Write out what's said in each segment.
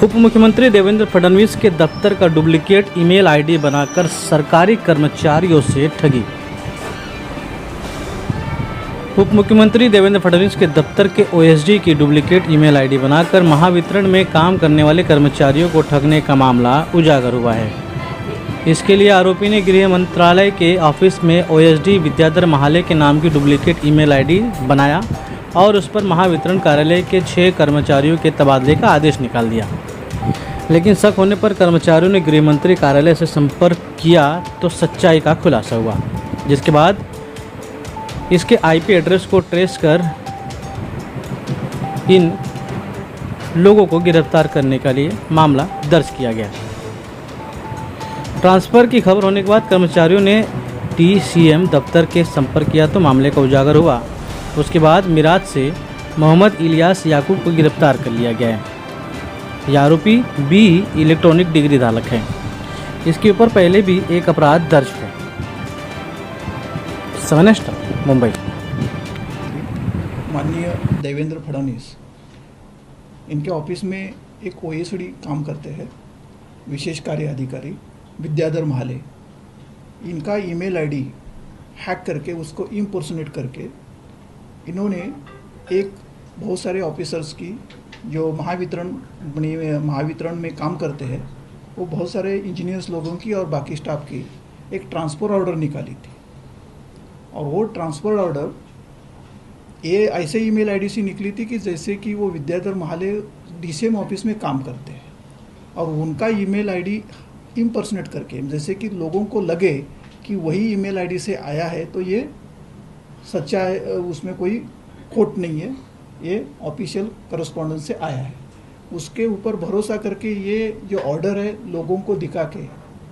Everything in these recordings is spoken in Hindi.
उप मुख्यमंत्री देवेंद्र फडणवीस के दफ्तर का डुप्लीकेट ईमेल आईडी बनाकर सरकारी कर्मचारियों से ठगी। उप मुख्यमंत्री देवेंद्र फडणवीस के दफ्तर के ओएसडी की डुप्लीकेट ईमेल आईडी बनाकर महावितरण में काम करने वाले कर्मचारियों को ठगने का मामला उजागर हुआ है। इसके लिए आरोपी ने गृह मंत्रालय के ऑफिस में ओएसडी विद्याधर महाले के नाम की डुप्लीकेट ईमेल आईडी बनाया और उस पर महावितरण कार्यालय के 6 कर्मचारियों के तबादले का आदेश निकाल दिया। लेकिन शक होने पर कर्मचारियों ने गृह मंत्री कार्यालय से संपर्क किया तो सच्चाई का खुलासा हुआ, जिसके बाद इसके आईपी एड्रेस को ट्रेस कर इन लोगों को गिरफ्तार करने के लिए मामला दर्ज किया गया। ट्रांसफ़र की खबर होने के बाद कर्मचारियों ने टीसीएम दफ्तर के संपर्क किया तो मामले का उजागर हुआ। उसके बाद मिराज से मोहम्मद इलियास याकूब को गिरफ्तार कर लिया गया है। यह आरोपी बी इलेक्ट्रॉनिक डिग्री धारक है। इसके ऊपर पहले भी एक अपराध दर्ज है। सवनेस्ट मुंबई। माननीय देवेंद्र फडणवीस, इनके ऑफिस में एक ओएसडी काम करते हैं, विशेष कार्य अधिकारी विद्याधर महाले। इनका ईमेल आईडी हैक करके उसको इम्पर्सोनेट करके इन्होंने एक बहुत सारे ऑफिसर्स की जो महावितरण में काम करते हैं, वो बहुत सारे इंजीनियर्स लोगों की और बाकी स्टाफ की एक ट्रांसफ़र ऑर्डर निकाली थी। और वो ट्रांसफ़र ऑर्डर ये ऐसे ईमेल आईडी से निकली थी कि जैसे कि वो विद्याधर महाले डीसीएम ऑफिस में काम करते हैं और उनका ईमेल आईडी इम्पर्सनेट करके, जैसे कि लोगों को लगे कि वही ईमेल आईडी से आया है तो ये सच्चा है, उसमें कोई खोट नहीं है, ये ऑफिशियल करस्पॉन्डेंस से आया है। उसके ऊपर भरोसा करके ये जो ऑर्डर है लोगों को दिखा के,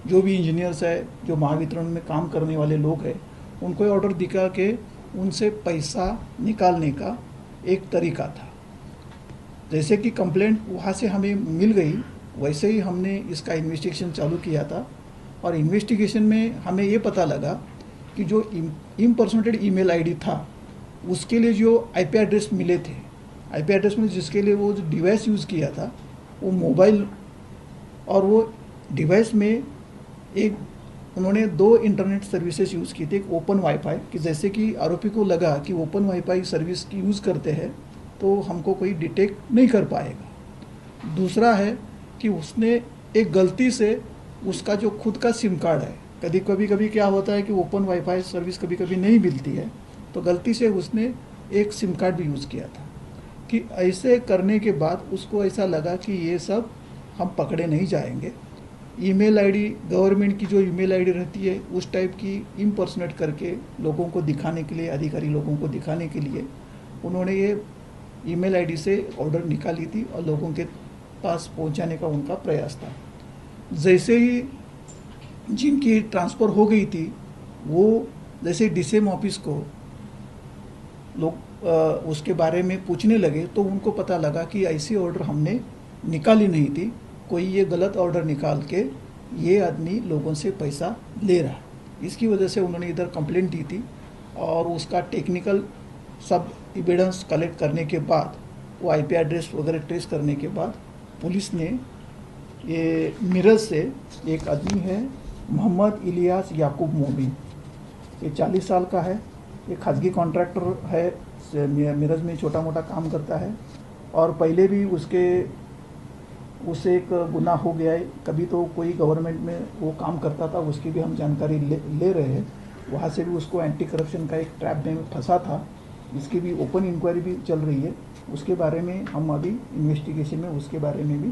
जो भी इंजीनियर्स है, जो महावितरण में काम करने वाले लोग हैं, उनको ऑर्डर दिखा के उनसे पैसा निकालने का एक तरीका था। जैसे कि कंप्लेंट वहाँ से हमें मिल गई, वैसे ही हमने इसका इन्वेस्टिगेशन चालू किया था। और इन्वेस्टिगेशन में हमें ये पता लगा कि जो इम्पर्सोनेटेड ईमेल आईडी था, उसके लिए जो आईपी एड्रेस मिले थे, आईपी एड्रेस में जिसके लिए वो जो डिवाइस यूज़ किया था वो मोबाइल, और वो डिवाइस में एक उन्होंने 2 इंटरनेट सर्विसेज यूज़ की थी। एक ओपन वाईफाई, कि जैसे कि आरोपी को लगा कि ओपन वाईफाई सर्विस की यूज़ करते हैं तो हमको कोई डिटेक्ट नहीं कर पाएगा। दूसरा है कि उसने एक गलती से उसका जो खुद का सिम कार्ड है, कभी क्या होता है कि ओपन वाईफाई सर्विस कभी नहीं मिलती है, तो गलती से उसने एक सिम कार्ड भी यूज़ किया था। कि ऐसे करने के बाद उसको ऐसा लगा कि ये सब हम पकड़े नहीं जाएंगे। ईमेल आईडी, गवर्नमेंट की जो ईमेल आईडी रहती है उस टाइप की इम्पर्सनेट करके लोगों को दिखाने के लिए, अधिकारी लोगों को दिखाने के लिए उन्होंने ये ईमेल आईडी से ऑर्डर निकाली थी और लोगों के पास पहुंचाने का उनका प्रयास था। जैसे ही जिनकी ट्रांसफ़र हो गई थी, वो जैसे डीसीएम ऑफिस को लोग उसके बारे में पूछने लगे तो उनको पता लगा कि ऐसी ऑर्डर हमने निकाली नहीं थी, कोई ये गलत ऑर्डर निकाल के ये आदमी लोगों से पैसा ले रहा। इसकी वजह से उन्होंने इधर कंप्लेंट दी थी और उसका टेक्निकल सब एविडेंस कलेक्ट करने के बाद, वो आईपी एड्रेस वगैरह ट्रेस करने के बाद पुलिस ने ये मिरज से एक आदमी है मोहम्मद इलियास याकूब मोबिन, ये 40 साल का है, ये खाजगी कॉन्ट्रैक्टर है, मिरज में छोटा मोटा काम करता है और पहले भी उससे एक गुनाह हो गया है। कभी तो कोई गवर्नमेंट में वो काम करता था, उसकी भी हम जानकारी ले रहे हैं। वहाँ से भी उसको एंटी करप्शन का एक ट्रैप में फंसा था, इसकी भी ओपन इंक्वायरी भी चल रही है। उसके बारे में हम अभी इन्वेस्टिगेशन में उसके बारे में भी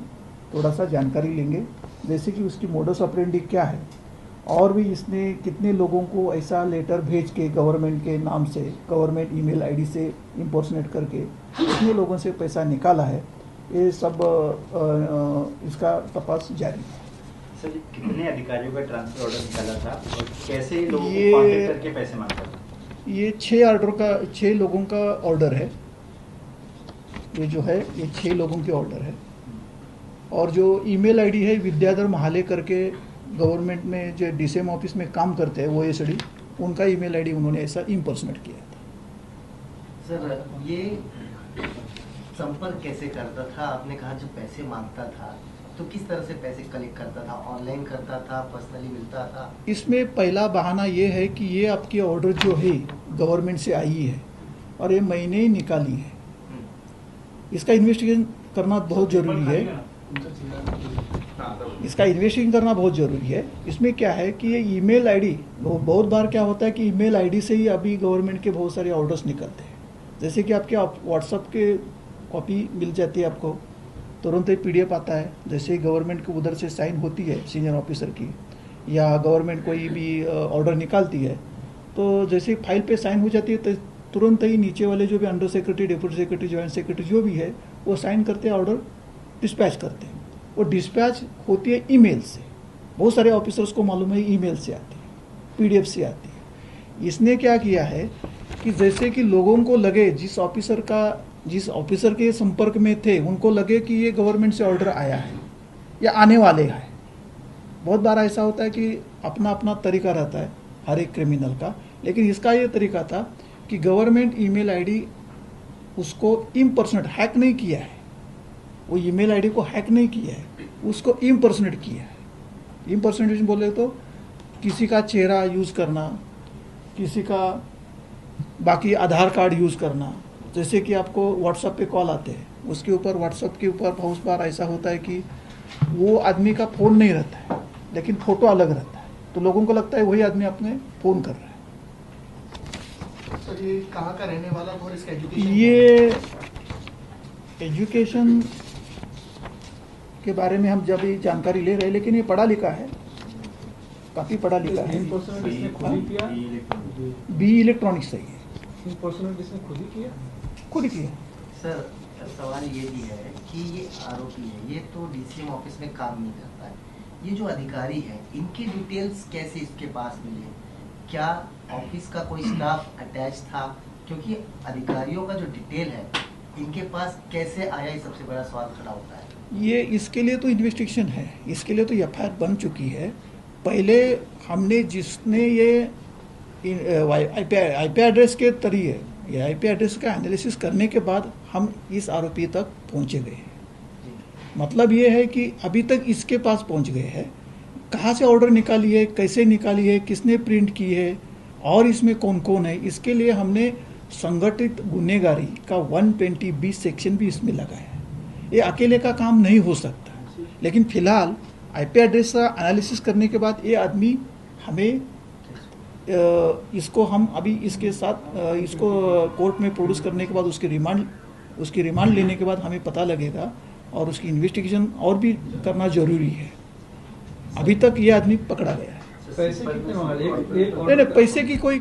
थोड़ा सा जानकारी लेंगे, जैसे कि उसकी मोडस ऑपरेंडी क्या है और भी इसने कितने लोगों को ऐसा लेटर भेज के गवर्नमेंट के नाम से, गवर्नमेंट ईमेल आईडी से इम्पर्सनेट करके कितने लोगों से पैसा निकाला है, ये सब इसका तपास जारी है। सर, कितने अधिकारियों का ट्रांसफर ऑर्डर निकाला था और कैसे लोगों को कांटेक्ट करके पैसे मांगता था? ये 6 लोगों का ऑर्डर है। ये जो है ये 6 लोगों के ऑर्डर है। और जो ईमेल आईडी है विद्याधर महाले करके, गवर्नमेंट में जो डीसीएम ऑफिस में काम करते हैं ओएसडी, उनका ईमेल आईडी उन्होंने ऐसा इम्पर्सनेट किया था। सर, ये संपर्क कैसे करता था? आपने कहा जब पैसे मांगता था तो किस तरह से पैसे कलेक्ट करता था? ऑनलाइन करता था, पर्सनली मिलता था? इसमें पहला बहाना ये है कि ये आपकी ऑर्डर जो है गवर्नमेंट से आई है और ये महीने ही निकाली है। इसका इन्वेस्टिगेशन करना बहुत ज़रूरी है। इसका इन्वेस्टिगेशन करना बहुत ज़रूरी है। इसमें क्या है कि ये ईमेल आईडी, बहुत बार क्या होता है कि ईमेल आईडी से ही अभी गवर्नमेंट के बहुत सारे ऑर्डर्स निकलते हैं। जैसे कि आपके व्हाट्सएप के कॉपी मिल जाती है आपको, तुरंत ही पीडीएफ आता है। जैसे ही गवर्नमेंट को उधर से साइन होती है सीनियर ऑफिसर की, या गवर्नमेंट कोई भी ऑर्डर निकालती है, तो जैसे ही फाइल पे साइन हो जाती है तो तुरंत ही नीचे वाले जो भी under secretary, deputy secretary, joint secretary जो भी है वो साइन करते हैं, ऑर्डर डिस्पैच करते हैं। वो डिस्पैच होती है ईमेल से। बहुत सारे ऑफिसर्स को मालूम है ईमेल से आती है, पीडीएफ से आती है। इसने क्या किया है कि जैसे कि लोगों को लगे, जिस ऑफिसर के संपर्क में थे उनको लगे कि ये गवर्नमेंट से ऑर्डर आया है या आने वाले है। बहुत बार ऐसा होता है कि अपना अपना तरीका रहता है हर एक क्रिमिनल का, लेकिन इसका ये तरीका था कि गवर्नमेंट ईमेल आईडी उसको इम्पर्सनेट हैक नहीं किया है। वो ईमेल आईडी को हैक नहीं किया है, उसको इम्पर्सनेट किया है। इम्पर्सनेटेशन बोले तो किसी का चेहरा यूज़ करना, किसी का बाकी आधार कार्ड यूज़ करना। जैसे कि आपको व्हाट्सएप पे कॉल आते हैं, उसके ऊपर व्हाट्सएप के ऊपर बहुत बार ऐसा होता है कि वो आदमी का फ़ोन नहीं रहता है लेकिन फ़ोटो अलग रहता है, तो लोगों को लगता है वही आदमी अपने फ़ोन कर रहा है। सर ये कहाँ का रहने वाला था और इसका एजुकेशन? ये एजुकेशन के बारे में हम जब ये जानकारी ले रहे हैं, लेकिन ये पढ़ा लिखा है, काफ़ी पढ़ा लिखा है। बी इलेक्ट्रॉनिक्स है, ये खुद ही किया। सर सवाल ये भी है कि ये आरोपी है, ये तो डीसीएम ऑफिस में काम नहीं करता है। ये जो अधिकारी है, इनकी डिटेल्स कैसे इसके पास मिले? क्या ऑफिस का कोई स्टाफ अटैच था? क्योंकि अधिकारियों का जो डिटेल है इनके पास कैसे आया, ये सबसे बड़ा सवाल खड़ा होता है। ये इसके लिए तो इन्वेस्टिगेशन है, इसके लिए तो एफआईआर बन चुकी है। पहले हमने जिसने ये आईपी एड्रेस के जरिए, ये आईपी एड्रेस का एनालिसिस करने के बाद हम इस आरोपी तक पहुंचे गए हैं। मतलब ये है कि अभी तक इसके पास पहुंच गए हैं। कहाँ से ऑर्डर निकाली है, कैसे निकाली है, किसने प्रिंट की है और इसमें कौन कौन है, इसके लिए हमने संगठित गुनहगारी का 120B सेक्शन भी इसमें लगाया है। ये अकेले का काम नहीं हो सकता, लेकिन फिलहाल आईपी एड्रेस का एनालिसिस करने के बाद ये आदमी हमें इसको हम अभी इसके साथ इसको कोर्ट में प्रोड्यूस करने के बाद उसकी रिमांड लेने के बाद हमें पता लगेगा और उसकी इन्वेस्टिगेशन और भी करना जरूरी है। अभी तक ये आदमी पकड़ा गया है। पैसे कितने मांगे? नहीं, पैसे की कोई